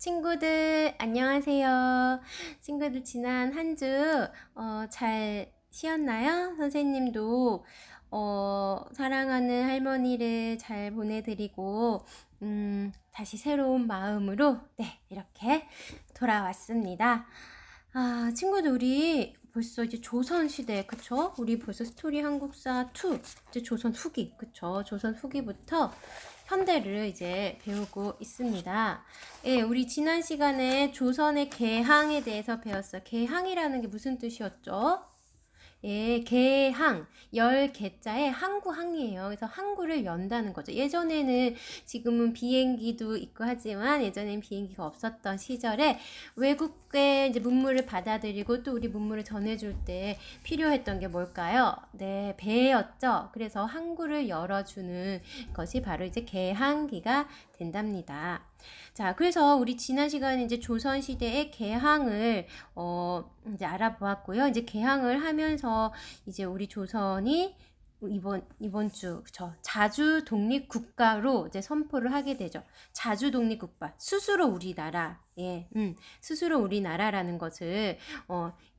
친구들, 안녕하세요. 친구들, 지난 한 주, 잘 쉬었나요? 선생님도, 사랑하는 할머니를 잘 보내드리고, 다시 새로운 마음으로, 네, 이렇게 돌아왔습니다. 아, 친구들, 우리 벌써 이제 조선시대, 그쵸? 우리 벌써 스토리 한국사 2, 이제 조선 후기, 그쵸? 조선 후기부터 현대를 이제 배우고 있습니다. 예, 우리 지난 시간에 조선의 개항에 대해서 배웠어요. 개항이라는 게 무슨 뜻이었죠? 예, 개항, 열 개자에 항구항이에요. 그래서 항구를 연다는 거죠. 예전에는 지금은 비행기도 있고 하지만 예전엔 비행기가 없었던 시절에 외국의 이제 문물을 받아들이고 또 우리 문물을 전해줄 때 필요했던 게 뭘까요? 네, 배였죠. 그래서 항구를 열어주는 것이 바로 이제 개항기가 된답니다. 자, 그래서 우리 지난 시간에 이제 조선시대의 개항을 이제 알아보았고요. 이제 개항을 하면서 이제 우리 조선이 이번 주 그쵸 자주 독립 국가로 이제 선포를 하게 되죠. 자주 독립 국가 스스로 우리나라 스스로 우리나라라는 것을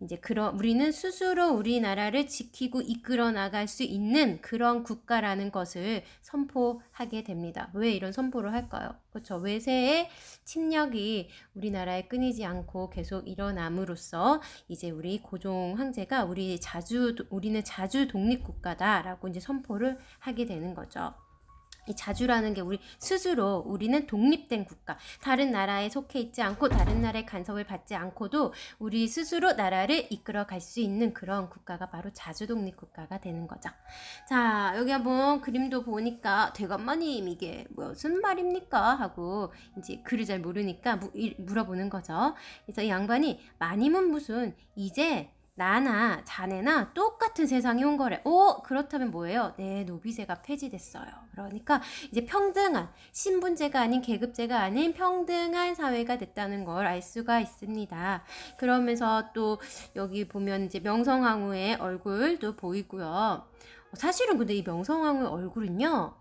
이제 우리는 스스로 우리나라를 지키고 이끌어 나갈 수 있는 그런 국가라는 것을 선포하게 됩니다. 왜 이런 선포를 할까요? 그렇죠. 외세의 침략이 우리나라에 끊이지 않고 계속 일어남으로써 이제 우리 고종 황제가 우리는 자주 독립 국가다라고 이제 선포를 하게 되는 거죠. 이 자주라는 게 우리는 독립된 국가, 다른 나라에 속해 있지 않고 다른 나라의 간섭을 받지 않고도 우리 스스로 나라를 이끌어 갈 수 있는 그런 국가가 바로 자주 독립 국가가 되는 거죠. 자, 여기 한번 그림도 보니까 대감마님 이게 무슨 말입니까? 하고 이제 글을 잘 모르니까 물어보는 거죠. 그래서 이 양반이 마님은 무슨 이제 나나 자네나 똑같은 세상이 온 거래. 그렇다면 뭐예요? 네, 노비제가 폐지됐어요. 그러니까 이제 평등한, 신분제가 아닌 계급제가 아닌 평등한 사회가 됐다는 걸 알 수가 있습니다. 그러면서 또 여기 보면 이제 명성황후의 얼굴도 보이고요. 사실은 근데 이 명성황후의 얼굴은요,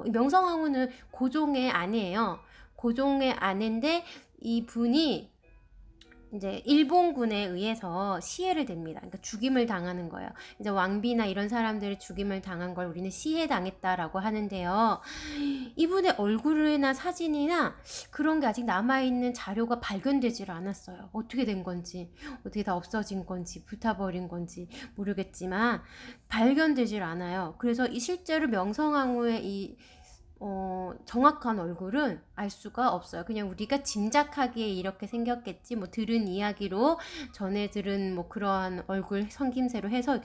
이 명성황후는 고종의 아내예요. 고종의 아내인데 이 분이 이제 일본군에 의해서 시해를 됩니다. 그러니까 죽임을 당하는 거예요. 이제 왕비나 이런 사람들이 죽임을 당한 걸 우리는 시해당했다라고 하는데요. 이분의 얼굴이나 사진이나 그런 게 아직 남아있는 자료가 발견되질 않았어요. 어떻게 된 건지, 어떻게 다 없어진 건지, 불타버린 건지 모르겠지만 발견되질 않아요. 그래서 실제로 명성황후의 정확한 얼굴은 알 수가 없어요. 그냥 우리가 짐작하기에 이렇게 생겼겠지, 들은 이야기로 전에 들은 그러한 얼굴 성김새로 해서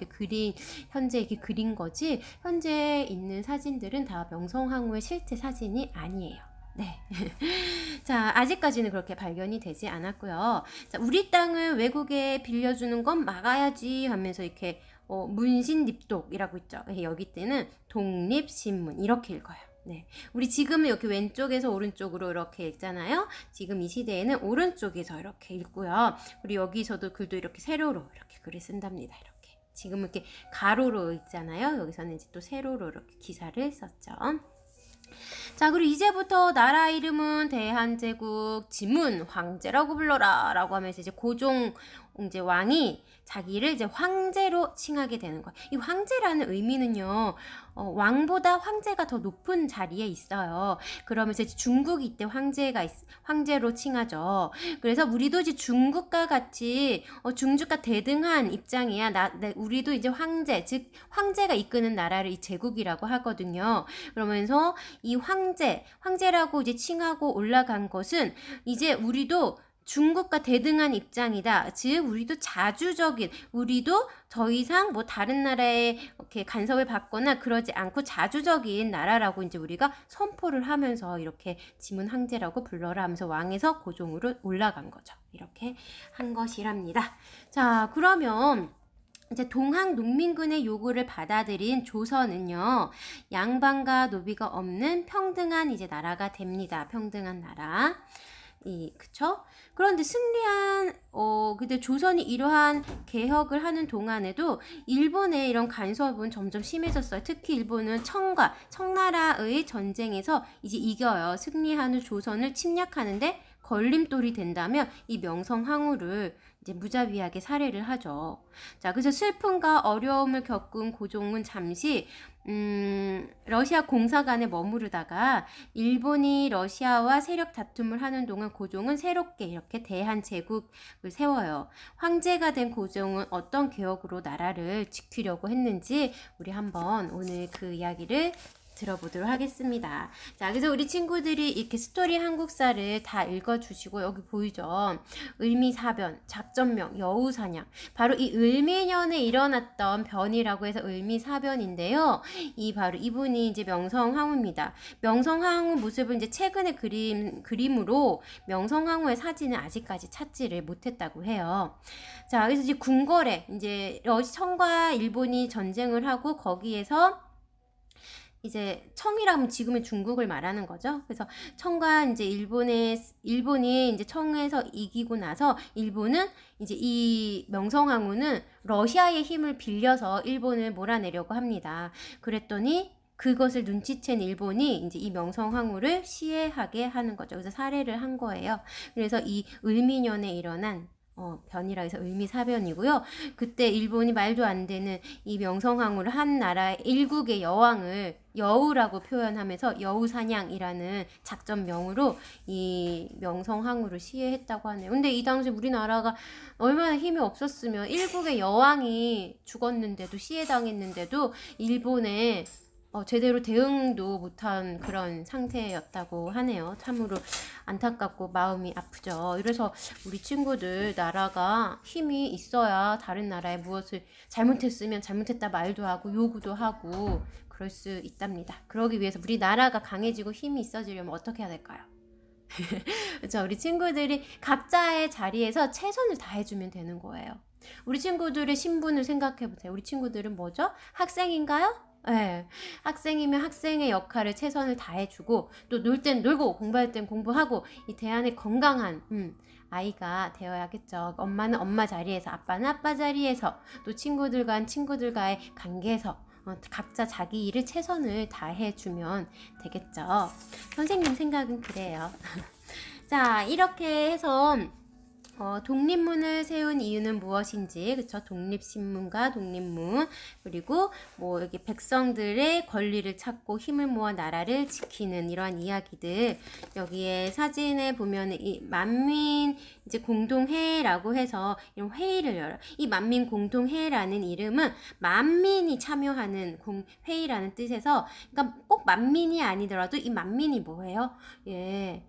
현재 이렇게 그린 거지, 현재 있는 사진들은 다 명성황후의 실제 사진이 아니에요. 네. 자, 아직까지는 그렇게 발견이 되지 않았고요. 자, 우리 땅을 외국에 빌려주는 건 막아야지 하면서 이렇게 문신립독이라고 있죠. 여기 때는 독립신문 이렇게 읽어요. 네. 우리 지금은 여기 왼쪽에서 오른쪽으로 이렇게 읽잖아요. 지금 이 시대에는 오른쪽에서 이렇게 읽고요. 우리 여기서도 글도 이렇게 세로로 이렇게 글을 쓴답니다. 이렇게. 지금은 이렇게 가로로 읽잖아요. 여기서는 이제 또 세로로 이렇게 기사를 썼죠. 자, 그리고 이제부터 나라 이름은 대한제국 지문 황제라고 불러라 라고 하면서 이제 고종 이제 왕이 자기를 이제 황제로 칭하게 되는 거예요. 이 황제라는 의미는요, 왕보다 황제가 더 높은 자리에 있어요. 그러면서 이제 중국이 이때 황제로 칭하죠. 그래서 우리도 이제 중국과 같이 중국과 대등한 입장이야. 우리도 이제 즉 황제가 이끄는 나라를 이 제국이라고 하거든요. 그러면서 이 황제라고 이제 칭하고 올라간 것은 이제 우리도 중국과 대등한 입장이다. 즉 우리도 우리도 더 이상 다른 나라에 이렇게 간섭을 받거나 그러지 않고 자주적인 나라라고 이제 우리가 선포를 하면서 이렇게 지문 황제라고 불러라 하면서 왕에서 고종으로 올라간 거죠. 이렇게 한 것이랍니다. 자, 그러면 이제 동학 농민군의 요구를 받아들인 조선은요, 양반과 노비가 없는 평등한 이제 나라가 됩니다. 평등한 나라. 그쵸? 그런데 근데 조선이 이러한 개혁을 하는 동안에도 일본의 이런 간섭은 점점 심해졌어요. 특히 일본은 청나라의 전쟁에서 이제 이겨요. 승리한 후 조선을 침략하는데 걸림돌이 된다면 이 명성황후를 이제 무자비하게 살해를 하죠. 자, 그래서 슬픔과 어려움을 겪은 고종은 잠시 러시아 공사관에 머무르다가 일본이 러시아와 세력 다툼을 하는 동안 고종은 새롭게 이렇게 대한제국을 세워요. 황제가 된 고종은 어떤 개혁으로 나라를 지키려고 했는지 우리 한번 오늘 그 이야기를 들어보도록 하겠습니다. 자, 그래서 우리 친구들이 이렇게 스토리 한국사를 다 읽어주시고 여기 보이죠? 을미사변, 작전명, 여우사냥. 바로 이 을미년에 일어났던 변이라고 해서 을미사변인데요. 바로 이분이 이제 명성황후입니다. 명성황후 모습을 이제 최근에 그림으로 명성황후의 사진을 아직까지 찾지를 못했다고 해요. 자, 그래서 이제 궁궐에 이제 청과 일본이 전쟁을 하고 거기에서 이제 청이라면 지금의 중국을 말하는 거죠. 그래서 청과 이제 일본이 이제 청에서 이기고 나서 일본은 이제 이 명성황후는 러시아의 힘을 빌려서 일본을 몰아내려고 합니다. 그랬더니 그것을 눈치챈 일본이 이제 이 명성황후를 시해하게 하는 거죠. 그래서 살해를 한 거예요. 그래서 이 을미년에 일어난 변이라 해서 을미사변이고요. 그때 일본이 말도 안 되는 이 명성황후를 한 나라의 일국의 여왕을 여우라고 표현하면서 여우사냥이라는 작전명으로 이 명성황후를 시해했다고 하네요. 근데 이 당시 우리나라가 얼마나 힘이 없었으면 일국의 여왕이 죽었는데도 시해당했는데도 일본에 제대로 대응도 못한 그런 상태였다고 하네요. 참으로 안타깝고 마음이 아프죠. 그래서 우리 친구들 나라가 힘이 있어야 다른 나라에 무엇을 잘못했으면 잘못했다 말도 하고 요구도 하고 그럴 수 있답니다. 그러기 위해서 우리 나라가 강해지고 힘이 있어지려면 어떻게 해야 될까요? 그렇죠. 우리 친구들이 각자의 자리에서 최선을 다해주면 되는 거예요. 우리 친구들의 신분을 생각해보세요. 우리 친구들은 뭐죠? 학생인가요? 네, 학생이면 학생의 역할을 최선을 다해주고 또 놀 땐 놀고 공부할 땐 공부하고 이 대안의 건강한 아이가 되어야겠죠. 엄마는 엄마 자리에서 아빠는 아빠 자리에서 또 친구들과는 친구들과의 관계에서 각자 자기 일을 최선을 다해주면 되겠죠. 선생님 생각은 그래요. 자, 이렇게 해서 독립문을 세운 이유는 무엇인지, 그쵸? 독립신문과 독립문, 그리고 뭐 여기 백성들의 권리를 찾고 힘을 모아 나라를 지키는 이러한 이야기들, 여기에 사진에 보면 이 만민 이제 공동회라고 해서 이런 회의를 열어요. 이 만민 공동회라는 이름은 만민이 참여하는 회의라는 뜻에서, 그러니까 꼭 만민이 아니더라도 이 만민이 뭐예요? 예,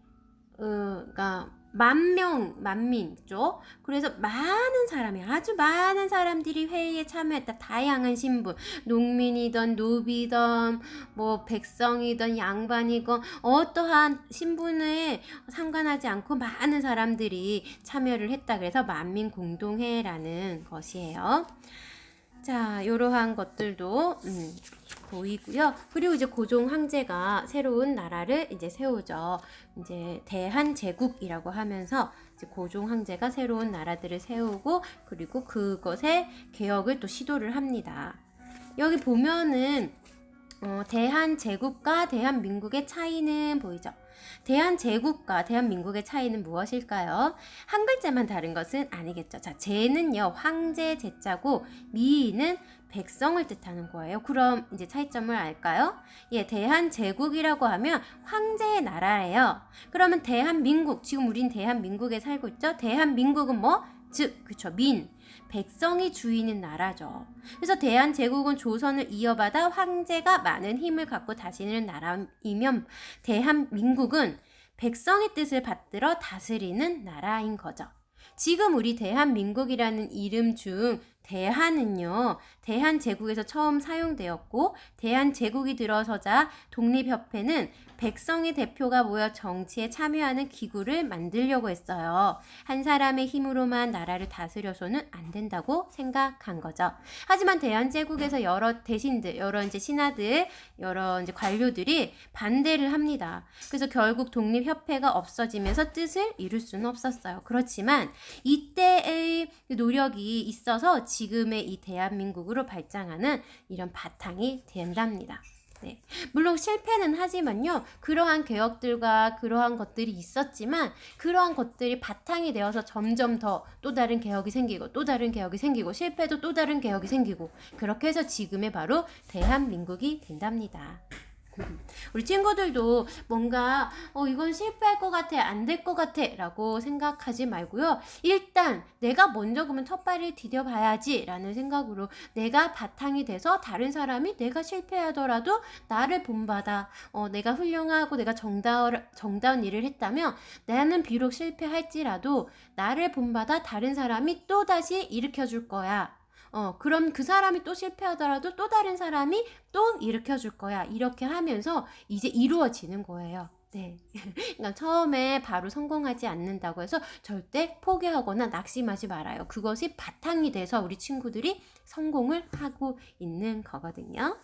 그러니까 만민죠. 그래서 많은 사람이 아주 많은 사람들이 회의에 참여했다. 다양한 신분, 농민이든 노비든 뭐 백성이든 양반이건 어떠한 신분에 상관하지 않고 많은 사람들이 참여를 했다. 그래서 만민공동회라는 것이에요. 자, 이러한 것들도 보이고요. 그리고 이제 고종 황제가 새로운 나라를 이제 세우죠. 이제 대한제국이라고 하면서 이제 고종 황제가 새로운 나라들을 세우고 그리고 그것의 개혁을 또 시도를 합니다. 여기 보면은 대한제국과 대한민국의 차이는 보이죠? 대한제국과 대한민국의 차이는 무엇일까요? 한 글자만 다른 것은 아니겠죠. 자, 제는요, 황제 제자고 미는 백성을 뜻하는 거예요. 그럼 이제 차이점을 알까요? 예, 대한제국이라고 하면 황제의 나라예요. 그러면 대한민국, 지금 우린 대한민국에 살고 있죠? 대한민국은 뭐? 즉, 그쵸, 백성이 주인인 나라죠. 그래서 대한제국은 조선을 이어받아 황제가 많은 힘을 갖고 다스리는 나라이면 대한민국은 백성의 뜻을 받들어 다스리는 나라인 거죠. 지금 우리 대한민국이라는 이름 중 대한은요, 대한제국에서 처음 사용되었고 대한제국이 들어서자 독립협회는 백성의 대표가 모여 정치에 참여하는 기구를 만들려고 했어요. 한 사람의 힘으로만 나라를 다스려서는 안 된다고 생각한 거죠. 하지만 대한제국에서 여러 대신들, 여러 이제 신하들, 여러 이제 관료들이 반대를 합니다. 그래서 결국 독립협회가 없어지면서 뜻을 이룰 수는 없었어요. 그렇지만 이때의 노력이 있어서 지금의 이 대한민국으로 발전하는 이런 바탕이 된답니다. 네. 물론 실패는 하지만요. 그러한 개혁들과 그러한 것들이 있었지만 그러한 것들이 바탕이 되어서 점점 더 또 다른 개혁이 생기고 또 다른 개혁이 생기고 실패도 또 다른 개혁이 생기고 그렇게 해서 지금의 바로 대한민국이 된답니다. 우리 친구들도 뭔가 이건 실패할 것 같아, 안 될 것 같아 라고 생각하지 말고요. 일단 내가 먼저 그러면 첫 발을 디뎌봐야지 라는 생각으로 내가 바탕이 돼서 다른 사람이 내가 실패하더라도 나를 본받아 내가 훌륭하고 내가 정다운 일을 했다면 나는 비록 실패할지라도 나를 본받아 다른 사람이 또다시 일으켜줄 거야. 그럼 그 사람이 또 실패하더라도 또 다른 사람이 또 일으켜줄 거야. 이렇게 하면서 이제 이루어지는 거예요. 네. 그러니까 처음에 바로 성공하지 않는다고 해서 절대 포기하거나 낙심하지 말아요. 그것이 바탕이 돼서 우리 친구들이 성공을 하고 있는 거거든요.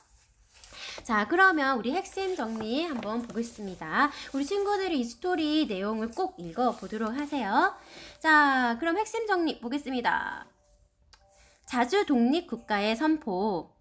자, 그러면 우리 핵심 정리 한번 보겠습니다. 우리 친구들이 이 스토리 내용을 꼭 읽어보도록 하세요. 자, 그럼 핵심 정리 보겠습니다. 자주 독립국가의 선포,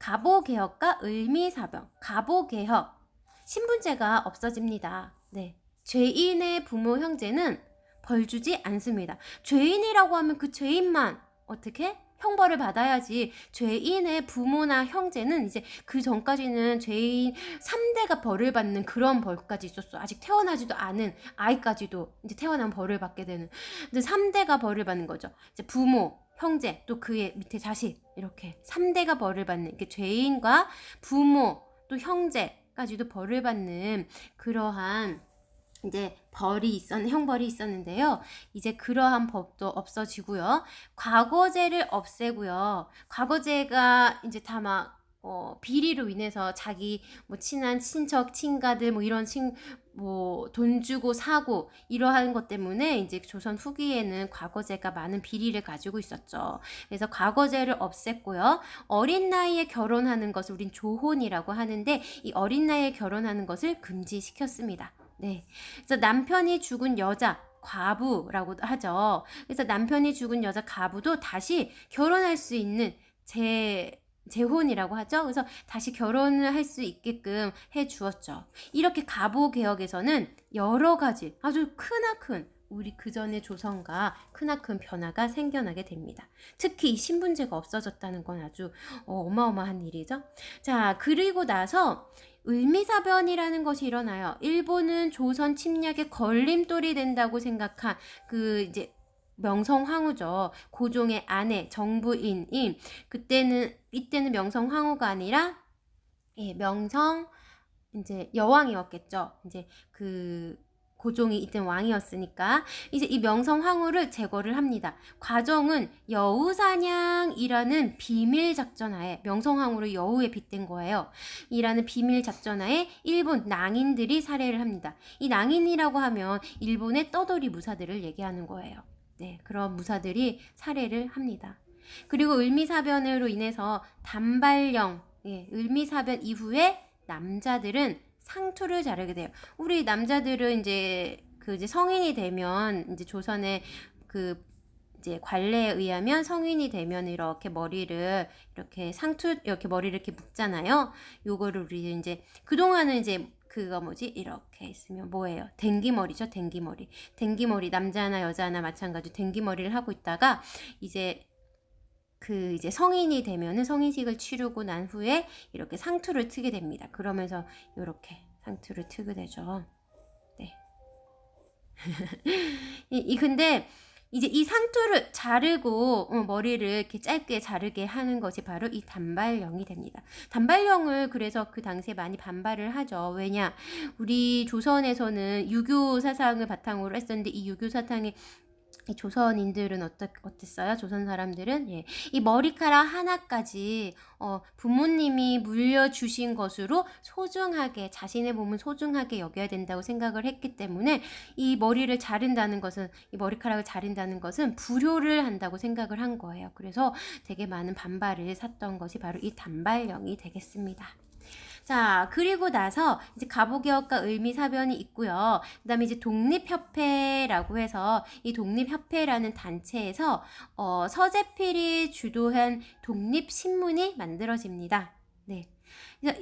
갑오개혁과 을미사변, 갑오개혁, 신분제가 없어집니다. 네, 죄인의 부모 형제는 벌 주지 않습니다. 죄인이라고 하면 그 죄인만 어떻게? 형벌을 받아야지. 죄인의 부모나 형제는 이제 그 전까지는 죄인 3대가 벌을 받는 그런 벌까지 있었어. 아직 태어나지도 않은 아이까지도 이제 태어난 벌을 받게 되는. 근데 3대가 벌을 받는 거죠. 이제 부모, 형제, 또 그의 밑에 자식, 이렇게 3대가 벌을 받는, 이렇게 죄인과 부모, 또 형제까지도 벌을 받는 그러한 이제 형벌이 있었는데요. 이제 그러한 법도 없어지고요. 과거제를 없애고요. 과거제가 이제 다 막 비리로 인해서 자기 뭐 친한 친척, 친가들 뭐 이런 뭐 돈 주고 사고 이러한 것 때문에 이제 조선 후기에는 과거제가 많은 비리를 가지고 있었죠. 그래서 과거제를 없앴고요. 어린 나이에 결혼하는 것을 우린 조혼이라고 하는데 이 어린 나이에 결혼하는 것을 금지시켰습니다. 네. 그래서 남편이 죽은 여자 과부라고 하죠. 그래서 남편이 죽은 여자 과부도 다시 결혼할 수 있는 재혼이라고 하죠. 그래서 다시 결혼을 할 수 있게끔 해 주었죠. 이렇게 갑오개혁에서는 여러 가지 아주 크나큰 우리 그전의 조선과 크나큰 변화가 생겨나게 됩니다. 특히 이 신분제가 없어졌다는 건 아주 어마어마한 일이죠. 자, 그리고 나서 을미사변이라는 것이 일어나요. 일본은 조선 침략의 걸림돌이 된다고 생각한 그 이제 명성황후죠. 고종의 아내 정부인이 이때는 명성황후가 아니라 명성 이제 여왕이었겠죠. 이제 그 고종이 이때 왕이었으니까 이제 이 명성황후를 제거를 합니다. 과정은 여우사냥이라는 비밀 작전하에 명성황후를 여우에 빗댄 거예요. 이라는 비밀 작전하에 일본 낭인들이 살해를 합니다. 이 낭인이라고 하면 일본의 떠돌이 무사들을 얘기하는 거예요. 네, 그런 무사들이 살해를 합니다. 그리고 을미사변으로 인해서 단발령, 을미사변 이후에 남자들은 상투를 자르게 돼요. 우리 남자들은 이제 성인이 되면 이제 조선의 이제 관례에 의하면 성인이 되면 이렇게 머리를 이렇게 이렇게 머리를 이렇게 묶잖아요. 요거를 우리 이제 그동안은 이제 그거 뭐지? 이렇게 있으면 뭐예요? 댕기머리죠, 댕기머리. 댕기머리 남자나 여자나 마찬가지로 댕기머리를 하고 있다가 이제 이제 성인이 되면은 성인식을 치르고 난 후에 이렇게 상투를 트게 됩니다. 그러면서 이렇게 상투를 트게 되죠. 네. 근데 이제 이 상투를 자르고 머리를 이렇게 짧게 자르게 하는 것이 바로 이 단발령이 됩니다. 단발령을 그래서 그 당시에 많이 반발을 하죠. 왜냐? 우리 조선에서는 유교 사상을 바탕으로 했었는데 이 유교 사상이 이 조선인들은 어땠어요? 조선 사람들은 이 머리카락 하나까지 부모님이 물려주신 것으로 소중하게 자신의 몸은 소중하게 여겨야 된다고 생각을 했기 때문에 이 머리를 자른다는 것은 이 머리카락을 자른다는 것은 불효를 한다고 생각을 한 거예요. 그래서 되게 많은 반발을 샀던 것이 바로 이 단발령이 되겠습니다. 자, 그리고 나서 이제 갑오개혁과 을미사변이 있고요. 그 다음에 이제 독립협회라고 해서 이 독립협회라는 단체에서 서재필이 주도한 독립신문이 만들어집니다. 네.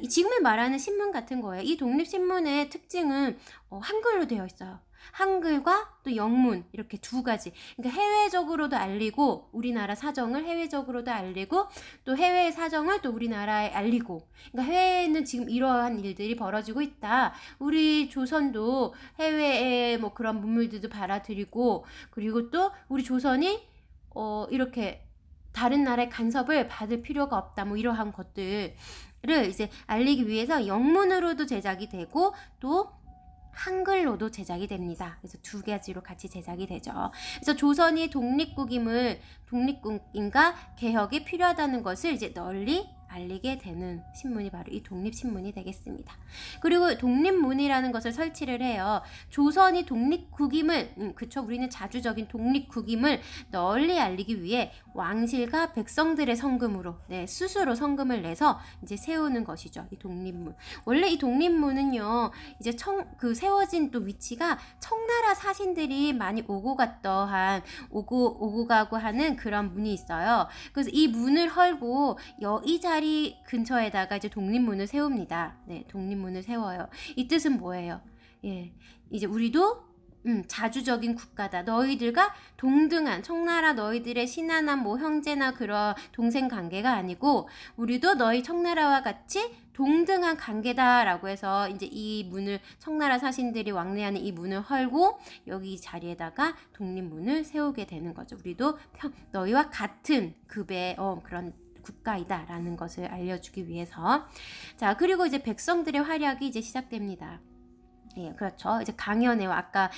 지금에 말하는 신문 같은 거예요. 이 독립신문의 특징은 한글로 되어 있어요. 한글과 또 영문 이렇게 두 가지. 그러니까 해외적으로도 알리고 우리나라 사정을 해외적으로도 알리고 또 해외 사정을 또 우리나라에 알리고. 그러니까 해외에는 지금 이러한 일들이 벌어지고 있다. 우리 조선도 해외에 뭐 그런 문물들도 받아들이고 그리고 또 우리 조선이 이렇게 다른 나라의 간섭을 받을 필요가 없다. 뭐 이러한 것들을 이제 알리기 위해서 영문으로도 제작이 되고 또 한글로도 제작이 됩니다. 그래서 두 가지로 같이 제작이 되죠. 그래서 조선이 독립국인가 개혁이 필요하다는 것을 이제 널리 알리게 되는 신문이 바로 이 독립신문이 되겠습니다. 그리고 독립문이라는 것을 설치를 해요. 조선이 독립국임을, 그쵸, 우리는 자주적인 독립국임을 널리 알리기 위해 왕실과 백성들의 성금으로, 스스로 성금을 내서 이제 세우는 것이죠. 이 독립문. 원래 이 독립문은요, 이제 세워진 또 위치가 청나라 사신들이 많이 오고 가고 하는 그런 문이 있어요. 그래서 이 문을 헐고 이 자리 근처에다가 이제 독립문을 세웁니다. 독립문을 세워요. 이 뜻은 뭐예요? 이제 우리도 자주적인 국가다. 너희들과 동등한 청나라 너희들의 신하나 뭐 형제나 그런 동생 관계가 아니고 우리도 너희 청나라와 같이 동등한 관계다라고 해서 이제 이 문을 청나라 사신들이 왕래하는 이 문을 헐고 여기 자리에다가 독립문을 세우게 되는 거죠. 우리도 너희와 같은 급의 그런 국가이다라는 것을 알려주기 위해서. 자, 그리고 이제 백성들의 활약이 이제 시작됩니다. 그렇죠. 이제 강연회와 아까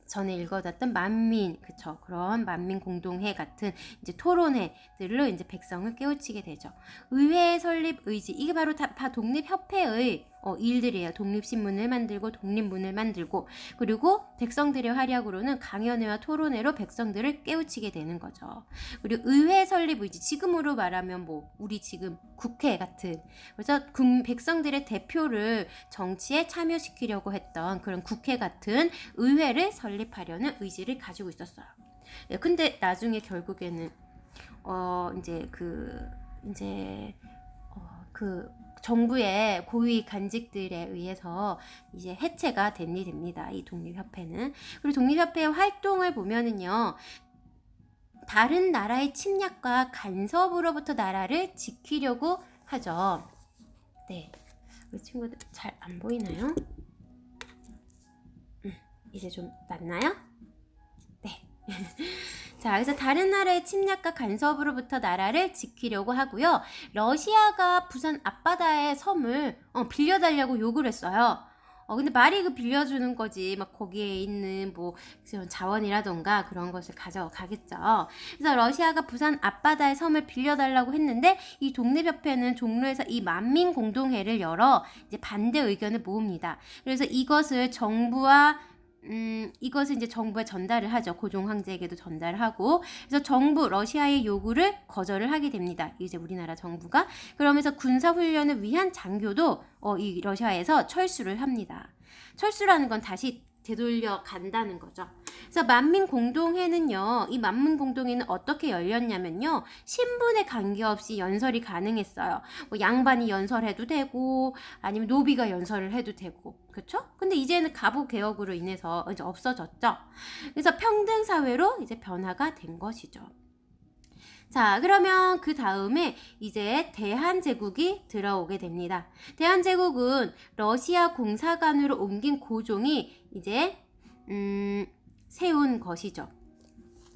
전에 읽어뒀던 만민, 그쵸, 그런 만민 공동회 같은 이제 토론회들로 이제 백성을 깨우치게 되죠. 의회 설립 의지, 이게 바로 다 독립협회의 일들이에요. 독립신문을 만들고 독립문을 만들고 그리고 백성들의 활약으로는 강연회와 토론회로 백성들을 깨우치게 되는 거죠. 그리고 의회 설립 의지, 지금으로 말하면 뭐 우리 지금 국회 같은, 그래서 백성들의 대표를 정치에 참여시키려고 했던 그런 국회 같은 의회를 설립하려는 의지를 가지고 있었어요. 근데 나중에 결국에는 정부의 고위 간직들에 의해서 이제 해체가 된 일이 됩니다. 이 독립협회는. 그리고 독립협회의 활동을 보면은요, 다른 나라의 침략과 간섭으로부터 나라를 지키려고 하죠. 우리 친구들 잘 안 보이나요? 이제 좀 낫나요? 자, 그래서 다른 나라의 침략과 간섭으로부터 나라를 지키려고 하고요. 러시아가 부산 앞바다의 섬을 빌려달라고 요구를 했어요. 근데 말이 빌려주는 거지. 막 거기에 있는 뭐 자원이라던가 그런 것을 가져가겠죠. 그래서 러시아가 부산 앞바다의 섬을 빌려달라고 했는데 이 독립협회는 종로에서 이 만민 공동회를 열어 이제 반대 의견을 모읍니다. 그래서 이것을 이제 정부에 전달을 하죠. 고종 황제에게도 전달을 하고. 그래서 러시아의 요구를 거절을 하게 됩니다. 이제 우리나라 정부가. 그러면서 군사훈련을 위한 장교도 이 러시아에서 철수를 합니다. 철수라는 건 다시 되돌려 간다는 거죠. 그래서 만민공동회는요, 이 만민공동회는 어떻게 열렸냐면요, 신분에 관계없이 연설이 가능했어요. 뭐 양반이 연설해도 되고, 아니면 노비가 연설을 해도 되고, 그렇죠? 근데 이제는 갑오 개혁으로 인해서 이제 없어졌죠. 그래서 평등 사회로 이제 변화가 된 것이죠. 자, 그러면 그 다음에 이제 대한제국이 들어오게 됩니다. 대한제국은 러시아 공사관으로 옮긴 고종이 이제 세운 것이죠.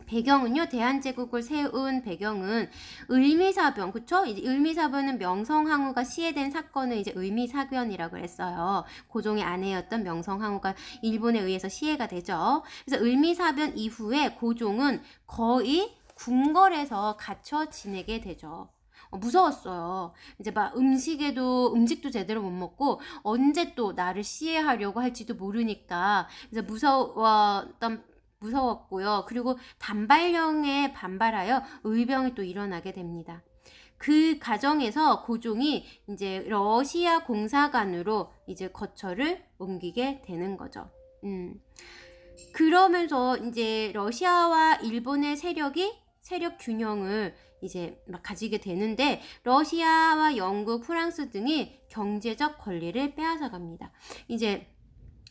배경은요, 대한제국을 세운 배경은 을미사변, 그쵸? 이제 을미사변은 명성황후가 시해된 사건을 이제 을미사변이라고 했어요. 고종의 아내였던 명성황후가 일본에 의해서 시해가 되죠. 그래서 을미사변 이후에 고종은 거의 궁궐에서 갇혀 지내게 되죠. 무서웠어요. 이제 막 음식도 제대로 못 먹고 언제 또 나를 시해하려고 할지도 모르니까 그래서 무서웠고요. 그리고 단발령에 반발하여 의병이 또 일어나게 됩니다. 그 과정에서 고종이 이제 러시아 공사관으로 이제 거처를 옮기게 되는 거죠. 그러면서 이제 러시아와 일본의 세력 균형을 이제 막 가지게 되는데 러시아와 영국, 프랑스 등이 경제적 권리를 빼앗아 갑니다. 이제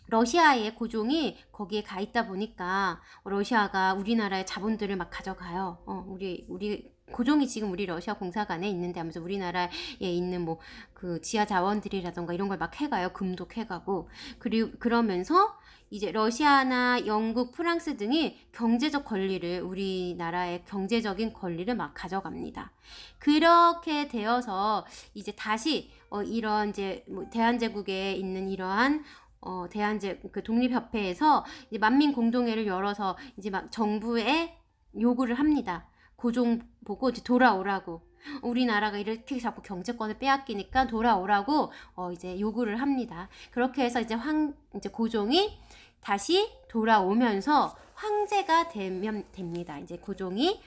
러시아의 고종이 거기에 가 있다 보니까 러시아가 우리나라의 자본들을 막 가져가요. 우리 고종이 지금 우리 러시아 공사관에 있는데 하면서 우리나라에 있는 뭐 그 지하 자원들이라던가 이런 걸 막 해가요. 금도 해가고. 그리고 그러면서 이제 러시아나 영국, 프랑스 등이 경제적 권리를 우리나라의 경제적인 권리를 막 가져갑니다. 그렇게 되어서 이제 다시 이런 이제 뭐 대한제국에 있는 이러한 그 독립협회에서 이제 만민공동회를 열어서 이제 막 정부에 요구를 합니다. 고종 보고 이제 돌아오라고. 우리나라가 이렇게 자꾸 경제권을 빼앗기니까 돌아오라고 이제 요구를 합니다. 그렇게 해서 이제 이제 고종이 다시 돌아오면서 황제가 되면 됩니다. 이제 고종이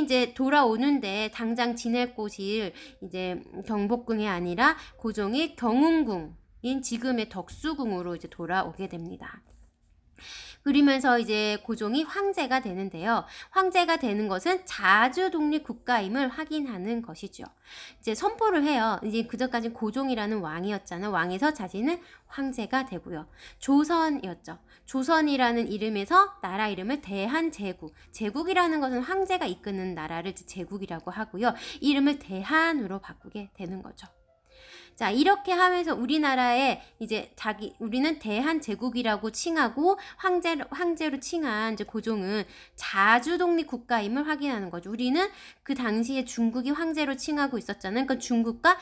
이제 돌아오는데 당장 지낼 곳이 이제 경복궁이 아니라 고종이 경운궁 인 지금의 덕수궁으로 이제 돌아오게 됩니다. 그러면서 이제 고종이 황제가 되는데요. 황제가 되는 것은 자주 독립 국가임을 확인하는 것이죠. 이제 선포를 해요. 이제 그전까지 고종이라는 왕이었잖아요. 왕에서 자신은 황제가 되고요. 조선이었죠. 조선이라는 이름에서 나라 이름을 대한제국. 제국이라는 것은 황제가 이끄는 나라를 제국이라고 하고요. 이름을 대한으로 바꾸게 되는 거죠. 자, 이렇게 하면서 우리나라에 이제 우리는 대한제국이라고 칭하고 황제로 칭한 이제 고종은 자주독립 국가임을 확인하는 거죠. 우리는 그 당시에 중국이 황제로 칭하고 있었잖아요. 그러니까 중국과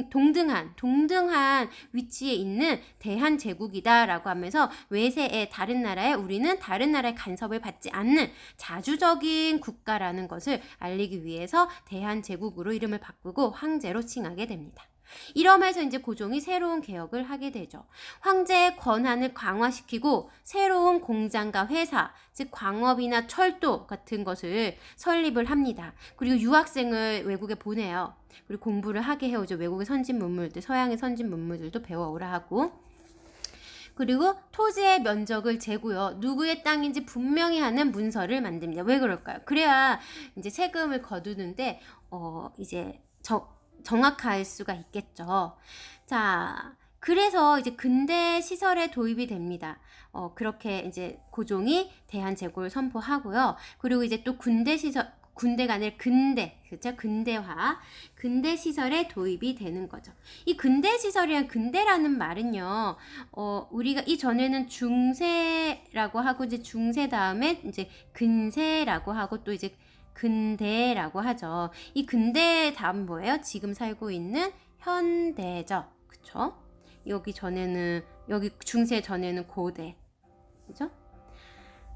동등한 위치에 있는 대한제국이다라고 하면서 외세의 다른 나라에 우리는 다른 나라의 간섭을 받지 않는 자주적인 국가라는 것을 알리기 위해서 대한제국으로 이름을 바꾸고 황제로 칭하게 됩니다. 이러면서 이제 고종이 새로운 개혁을 하게 되죠. 황제의 권한을 강화시키고 새로운 공장과 회사, 즉 광업이나 철도 같은 것을 설립을 합니다. 그리고 유학생을 외국에 보내요. 그리고 공부를 하게 해오죠. 외국의 선진 문물들, 서양의 선진 문물들도 배워오라 하고. 그리고 토지의 면적을 재고요. 누구의 땅인지 분명히 하는 문서를 만듭니다. 왜 그럴까요? 그래야 이제 세금을 거두는데 이제 정확할 수가 있겠죠. 자, 그래서 이제 근대 시설에 도입이 됩니다. 그렇게 이제 고종이 대한제국을 선포하고요. 그리고 이제 또 군대가 아니라 그렇죠? 근대 시설에 도입이 되는 거죠. 이 근대 시설이란 근대라는 말은요, 우리가 이전에는 중세라고 하고 이제 중세 다음에 이제 근세라고 하고 또 이제 근대라고 하죠. 이 근대 다음 뭐예요? 지금 살고 있는 현대죠. 그쵸? 여기 중세 전에는 고대. 그죠?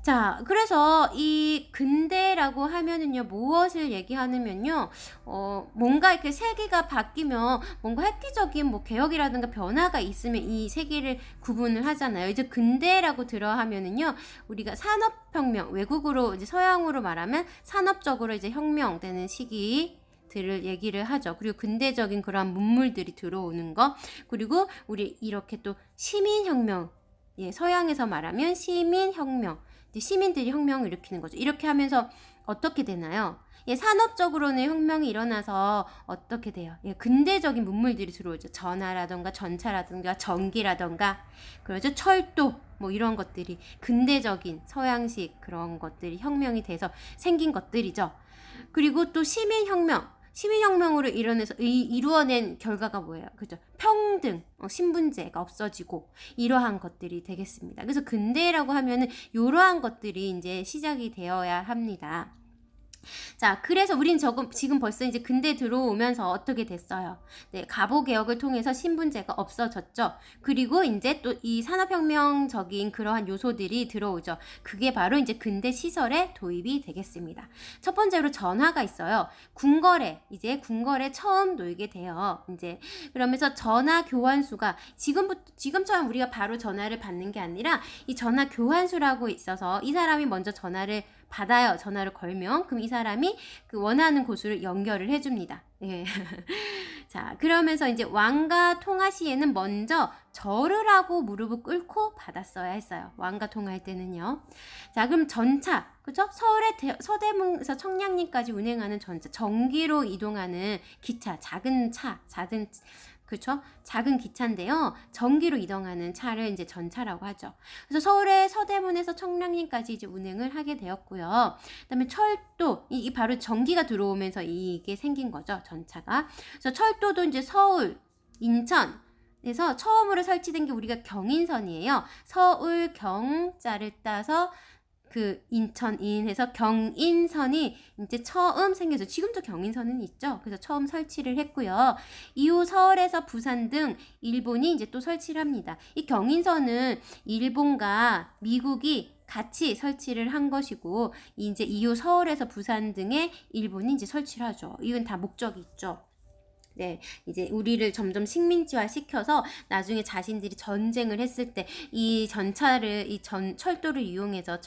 자, 그래서 이 근대라고 하면은요, 무엇을 얘기하냐면요, 뭔가 이렇게 세계가 바뀌면 뭔가 획기적인 뭐 개혁이라든가 변화가 있으면 이 세계를 구분을 하잖아요. 이제 근대라고 들어 하면은요, 우리가 산업혁명, 외국으로 이제 서양으로 말하면 산업적으로 이제 혁명되는 시기들을 얘기를 하죠. 그리고 근대적인 그러한 문물들이 들어오는 거, 그리고 우리 이렇게 또 시민혁명, 서양에서 말하면 시민혁명, 시민들이 혁명을 일으키는 거죠. 이렇게 하면서 어떻게 되나요? 산업적으로는 혁명이 일어나서 어떻게 돼요? 근대적인 문물들이 들어오죠. 전화라던가 전차라던가 전기라던가 그러죠. 철도 뭐 이런 것들이 근대적인 서양식 그런 것들이 혁명이 돼서 생긴 것들이죠. 그리고 또 시민혁명으로 이루어낸 결과가 뭐예요? 그죠? 평등, 신분제가 없어지고 이러한 것들이 되겠습니다. 그래서 근대라고 하면은 이러한 것들이 이제 시작이 되어야 합니다. 자, 그래서 우린 지금 벌써 이제 근대 들어오면서 어떻게 됐어요? 네, 갑오 개혁을 통해서 신분제가 없어졌죠. 그리고 이제 또 이 산업혁명적인 그러한 요소들이 들어오죠. 그게 바로 이제 근대 시설에 도입이 되겠습니다. 첫 번째로 전화가 있어요. 군거래 처음 놓이게 돼요. 이제 그러면서 전화 교환수가 지금처럼 우리가 바로 전화를 받는 게 아니라 이 전화 교환수라고 있어서 이 사람이 먼저 전화를 받아요. 전화를 걸면. 그럼 이 사람이 그 원하는 곳으로 연결을 해줍니다. 예. 자, 그러면서 이제 왕과 통화 시에는 먼저 절을 하고 무릎을 꿇고 받았어야 했어요. 왕과 통화할 때는요. 자, 그럼 전차, 그죠? 서울의 서대문에서 청량리까지 운행하는 전차, 전기로 이동하는 기차, 그쵸? 작은 기차인데요. 전기로 이동하는 차를 이제 전차라고 하죠. 그래서 서울의 서대문에서 청량리까지 이제 운행을 하게 되었고요. 그다음에 철도, 이 바로 전기가 들어오면서 이게 생긴 거죠. 전차가. 그래서 철도도 이제 서울, 인천에서 처음으로 설치된 게 우리가 경인선이에요. 서울 경자를 따서 그 인천인해서 경인선이 이제 처음 생겨서 지금도 경인선은 있죠. 그래서 처음 설치를 했고요. 이후 서울에서 부산 등 일본이 이제 또 설치를 합니다. 이 경인선은 일본과 미국이 같이 설치를 한 것이고 이제 이후 서울에서 부산 등에 일본이 이제 설치를 하죠. 이건 다 목적이 있죠. 네, 이제 우리를 점점 식민지화 시켜서 나중에 자신들이 전쟁을 했을 때 이 전차를, 철도를 이용해서,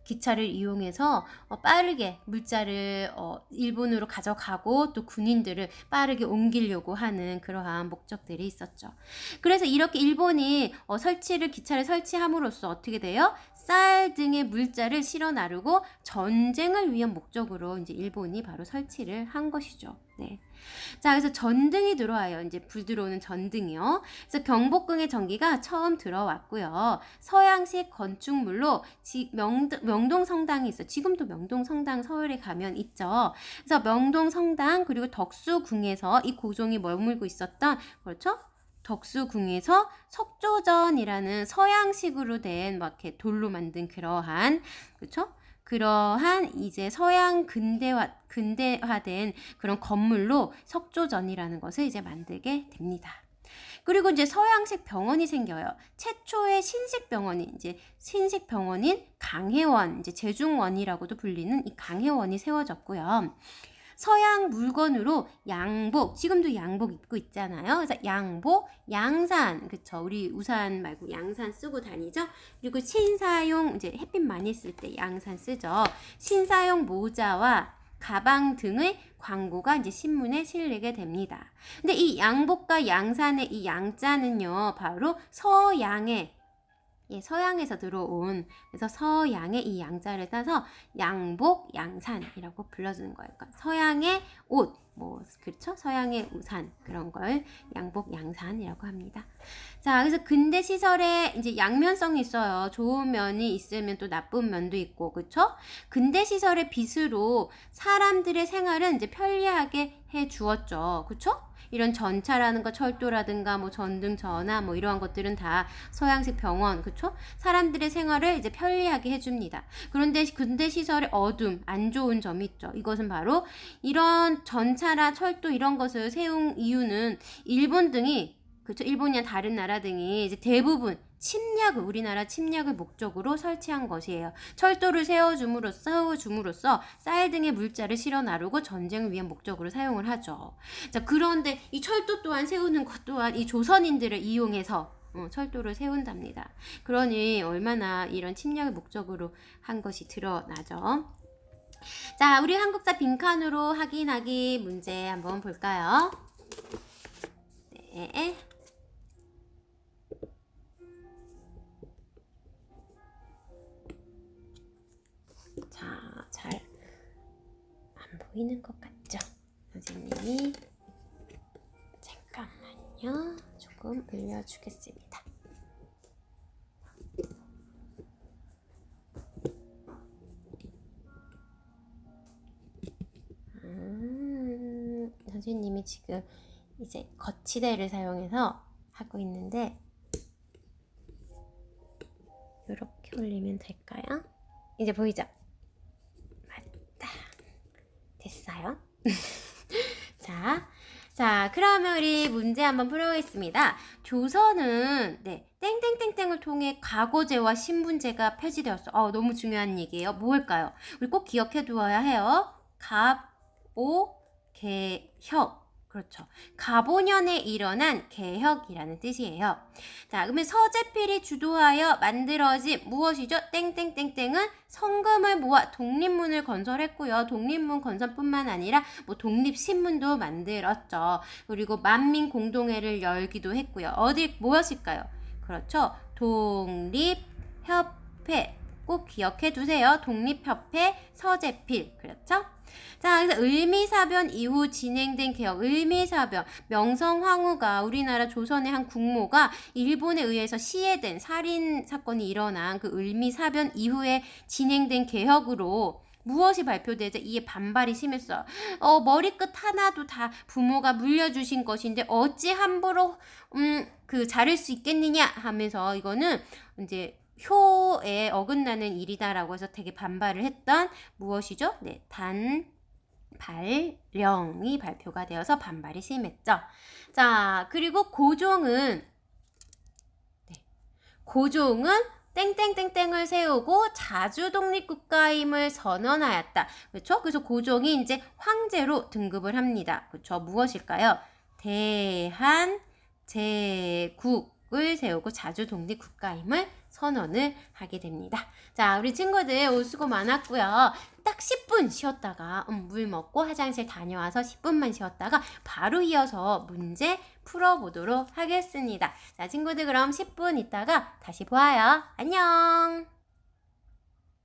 기차를 이용해서 빠르게 물자를 일본으로 가져가고 또 군인들을 빠르게 옮기려고 하는 그러한 목적들이 있었죠. 그래서 이렇게 일본이 기차를 설치함으로써 어떻게 돼요? 쌀 등의 물자를 실어 나르고 전쟁을 위한 목적으로 이제 일본이 바로 설치를 한 것이죠. 네. 자, 그래서 전등이 들어와요. 이제 불 들어오는 전등이요. 그래서 경복궁의 전기가 처음 들어왔고요. 서양식 건축물로 명동 성당이 있어. 지금도 명동 성당 서울에 가면 있죠. 그래서 명동 성당 그리고 덕수궁에서 이 고종이 머물고 있었던, 그렇죠? 덕수궁에서 석조전이라는 서양식으로 된 막 이렇게 돌로 만든 그러한, 그렇죠? 그러한 이제 서양 근대화된 그런 건물로 석조전이라는 것을 이제 만들게 됩니다. 그리고 이제 서양식 병원이 생겨요. 최초의 신식 병원인 강혜원, 이제 제중원이라고도 불리는 이 강혜원이 세워졌고요. 서양 물건으로 양복, 지금도 양복 입고 있잖아요. 그래서 양복, 양산, 그쵸? 우리 우산 말고 양산 쓰고 다니죠? 그리고 신사용, 이제 햇빛 많이 쓸 때 양산 쓰죠. 신사용 모자와 가방 등의 광고가 이제 신문에 실리게 됩니다. 근데 이 양복과 양산의 이 양자는요, 바로 서양에서 들어온, 그래서 서양의 이 양자를 따서 양복, 양산이라고 불러주는 거예요. 그러니까 서양의 옷, 그렇죠? 서양의 우산, 그런 걸 양복, 양산이라고 합니다. 자, 그래서 근대 시설에 이제 양면성이 있어요. 좋은 면이 있으면 또 나쁜 면도 있고, 그렇죠? 근대 시설의 빛으로 사람들의 생활은 이제 편리하게 해 주었죠. 그렇죠? 이런 전차라는 거, 철도라든가 전등, 전화 이러한 것들은 다 서양식 병원, 그쵸? 사람들의 생활을 이제 편리하게 해줍니다. 그런데 근대 시설의 어둠, 안 좋은 점이 있죠. 이것은 바로 이런 전차나 철도 이런 것을 세운 이유는 일본 등이, 그쵸? 일본이나 다른 나라 등이 이제 대부분 우리나라 침략을 목적으로 설치한 것이에요. 철도를 세워줌으로써 쌀 등의 물자를 실어 나르고 전쟁을 위한 목적으로 사용을 하죠. 자, 그런데 이 철도 또한 세우는 것 또한 이 조선인들을 이용해서 철도를 세운답니다. 그러니 얼마나 이런 침략을 목적으로 한 것이 드러나죠. 자, 우리 한국사 빈칸으로 확인하기 문제 한번 볼까요? 네. 자, 잘 안 보이는 것 같죠? 선생님이 잠깐만요. 조금 올려주겠습니다. 선생님이 지금 이제 거치대를 사용해서 하고 있는데 이렇게 올리면 될까요? 이제 보이죠? 맞다. 됐어요. 자, 그러면 우리 문제 한번 풀어보겠습니다. 조선은 땡땡땡땡을 통해 과거제와 신분제가 폐지되었어. 너무 중요한 얘기예요. 뭘까요? 우리 꼭 기억해 두어야 해요. 갑, 오, 개, 혁. 그렇죠. 가보년에 일어난 개혁이라는 뜻이에요. 자, 그러면 서재필이 주도하여 만들어진 무엇이죠? 땡땡땡땡은 성금을 모아 독립문을 건설했고요. 독립문 건설뿐만 아니라 뭐 독립신문도 만들었죠. 그리고 만민공동회를 열기도 했고요. 어디 무엇일까요? 그렇죠. 독립협회. 꼭 기억해 두세요. 독립협회 서재필. 그렇죠? 자, 그래서 을미사변 이후 진행된 개혁, 을미사변, 명성황후가 우리나라 조선의 한 국모가 일본에 의해서 시해된 살인 사건이 일어난 그 을미사변 이후에 진행된 개혁으로 무엇이 발표되자 이에 반발이 심했어요. 머리끝 하나도 다 부모가 물려주신 것인데 어찌 함부로 자를 수 있겠느냐 하면서 이거는 이제 효에 어긋나는 일이다라고 해서 되게 반발을 했던 무엇이죠? 네, 발령이 발표가 되어서 반발이 심했죠. 자, 그리고 고종은 땡땡땡땡을 세우고 자주 독립국가임을 선언하였다. 그렇죠? 그래서 고종이 이제 황제로 등급을 합니다. 그렇죠? 무엇일까요? 대한제국을 세우고 자주 독립국가임을 선언을 하게 됩니다. 자, 우리 친구들 오늘 수고 많았고요. 딱 10분 쉬었다가 물 먹고 화장실 다녀와서 10분만 쉬었다가 바로 이어서 문제 풀어보도록 하겠습니다. 자, 친구들 그럼 10분 있다가 다시 보아요. 안녕!